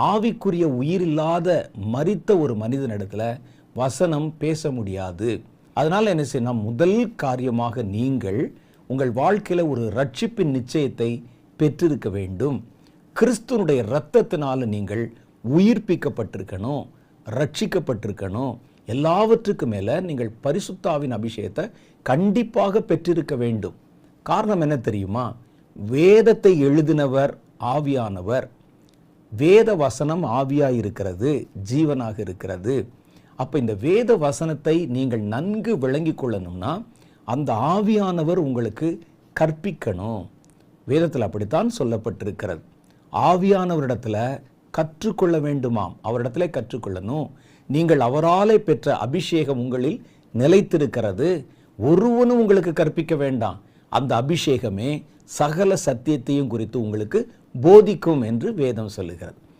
ஆவிக்குரிய உயிர் இல்லாத மரித்த ஒரு மனிதனிடத்துல வசனம் பேச முடியாது. அதனால என்ன செய்யணும்? முதல் காரியமாக நீங்கள் உங்கள் வாழ்க்கையில ஒரு ரட்சிப்பின் நிச்சயத்தை பெற்றிருக்க வேண்டும். கிறிஸ்துவனுடைய இரத்தத்தினால நீங்கள் உயிர்ப்பிக்கப்பட்டிருக்கணும், ரட்சிக்கப்பட்டிருக்கணும். எல்லாவற்றுக்கும் மேல நீங்கள் பரிசுத்தாவின் அபிஷேகத்தை கண்டிப்பாக பெற்றிருக்க வேண்டும். காரணம் என்ன தெரியுமா? வேதத்தை எழுதினவர் ஆவியானவர். வேத வசனம் ஆவியாய் இருக்கிறது, ஜீவனாக இருக்கிறது. அப்ப இந்த வேத வசனத்தை நீங்கள் நன்கு விளங்கிக் கொள்ளணும்னா அந்த ஆவியானவர் உங்களுக்கு கற்பிக்கணும். வேதத்தில் அப்படித்தான் சொல்லப்பட்டிருக்கிறது. ஆவியானவரிடத்துல கற்றுக்கொள்ள வேண்டுமாம், அவரிடத்துல கற்றுக்கொள்ளணும். நீங்கள் அவராலே பெற்ற அபிஷேகம் உங்களில் நிலைத்திருக்கிறது. ஒருவனும் உங்களுக்கு கற்பிக்க வேண்டாம். அந்த அபிஷேகமே சகல சத்தியத்தையும் குறித்து உங்களுக்கு போதிக்கும் என்று வேதம் சொல்லுகிறது.